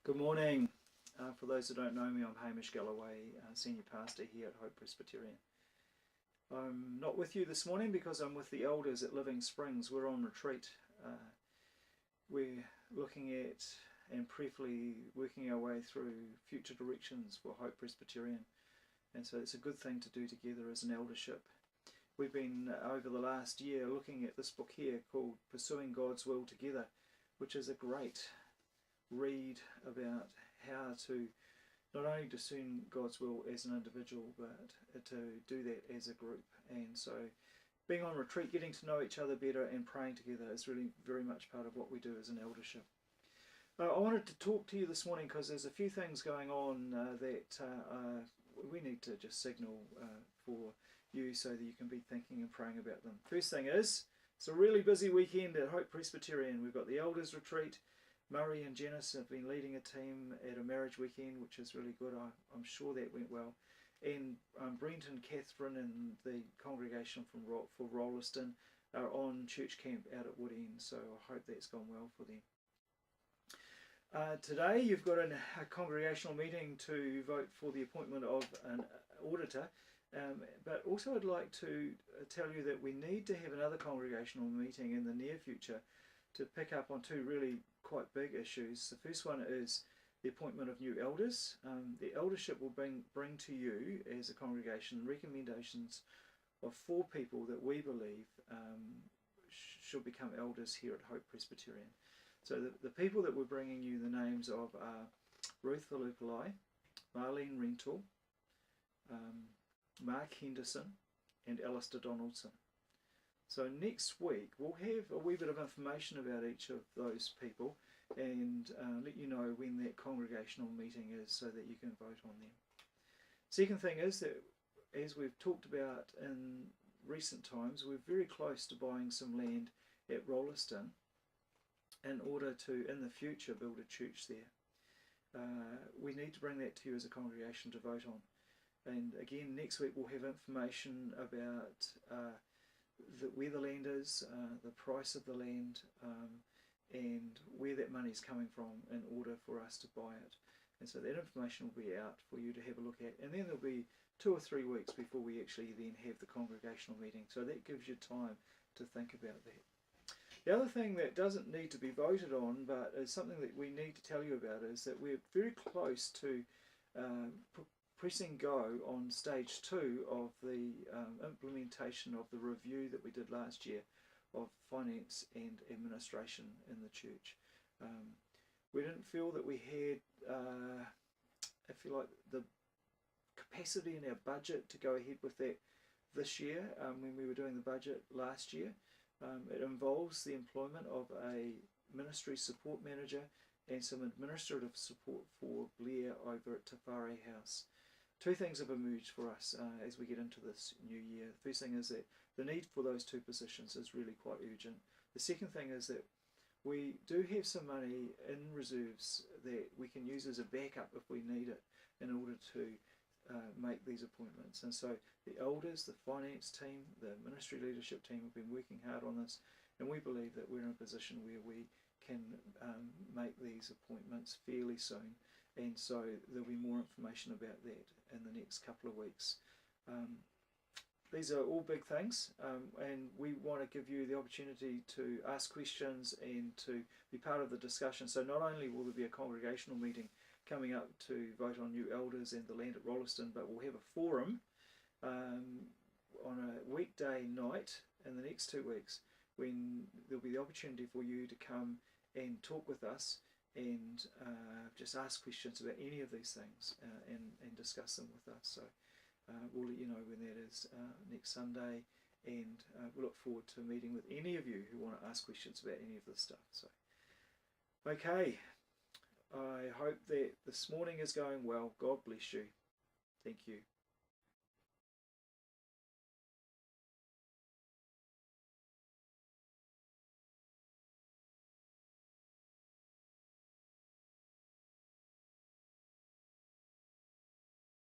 Good morning. For those who don't know me, I'm Hamish Galloway, Senior Pastor here at Hope Presbyterian. I'm not with you this morning because I'm with the elders at Living Springs. We're on retreat. We're looking at and prayerfully working our way through future directions for Hope Presbyterian. And so it's a good thing to do together as an eldership. We've been, over the last year, looking at this book here called Pursuing God's Will Together, which is a great read about how to not only discern God's will as an individual, but to do that as a group. And so being on retreat, getting to know each other better and praying together is really very much part of what we do as an eldership. I wanted to talk to you this morning because there's a few things going on that we need to just signal for you so that you can be thinking and praying about them. First thing is, it's a really busy weekend at Hope Presbyterian. We've got the elders retreat. Murray and Janice have been leading a team at a marriage weekend, which is really good. I'm sure that went well. And Brent and Catherine and the congregation for Rolleston are on church camp out at Woodend, so I hope that's gone well for them. Today you've got a congregational meeting to vote for the appointment of an auditor, but also I'd like to tell you that we need to have another congregational meeting in the near future to pick up on two really quite big issues. The first one is the appointment of new elders. The eldership will bring to you as a congregation recommendations of 4 people that we believe should become elders here at Hope Presbyterian. So the people that we're bringing you the names of are Ruth Valupalai, Marlene Rental, Mark Henderson and Alistair Donaldson. So next week we'll have a wee bit of information about each of those people and let you know when that congregational meeting is so that you can vote on them. Second thing is that, as we've talked about in recent times, we're very close to buying some land at Rolleston in order to, in the future, build a church there. We need to bring that to you as a congregation to vote on. And again, next week we'll have information about where the land is, the price of the land, and where that money is coming from in order for us to buy it. And so that information will be out for you to have a look at. And then there'll be 2 or 3 weeks before we actually then have the congregational meeting. So that gives you time to think about that. The other thing that doesn't need to be voted on, but is something that we need to tell you about, is that we're very close to pressing go on stage 2 of the implementation of the review that we did last year of finance and administration in the church. We didn't feel that we had, if you like, the capacity in our budget to go ahead with that this year when we were doing the budget last year. It involves the employment of a ministry support manager and some administrative support for Blair over at Te Whare House. 2 things have emerged for us as we get into this new year. The first thing is that the need for those 2 positions is really quite urgent. The second thing is that we do have some money in reserves that we can use as a backup if we need it in order to make these appointments. And so the elders, the finance team, the ministry leadership team have been working hard on this, and we believe that we're in a position where we can make these appointments fairly soon. And so there'll be more information about that in the next couple of weeks. These are all big things, and we want to give you the opportunity to ask questions and to be part of the discussion. So not only will there be a congregational meeting coming up to vote on new elders and the land at Rolleston, but we'll have a forum on a weekday night in the next 2 weeks when there'll be the opportunity for you to come and talk with us and just ask questions about any of these things and discuss them with us. So we'll let you know when that is next Sunday, and we look forward to meeting with any of you who want to ask questions about any of this stuff. So, okay, I hope that this morning is going well. God bless you. Thank you.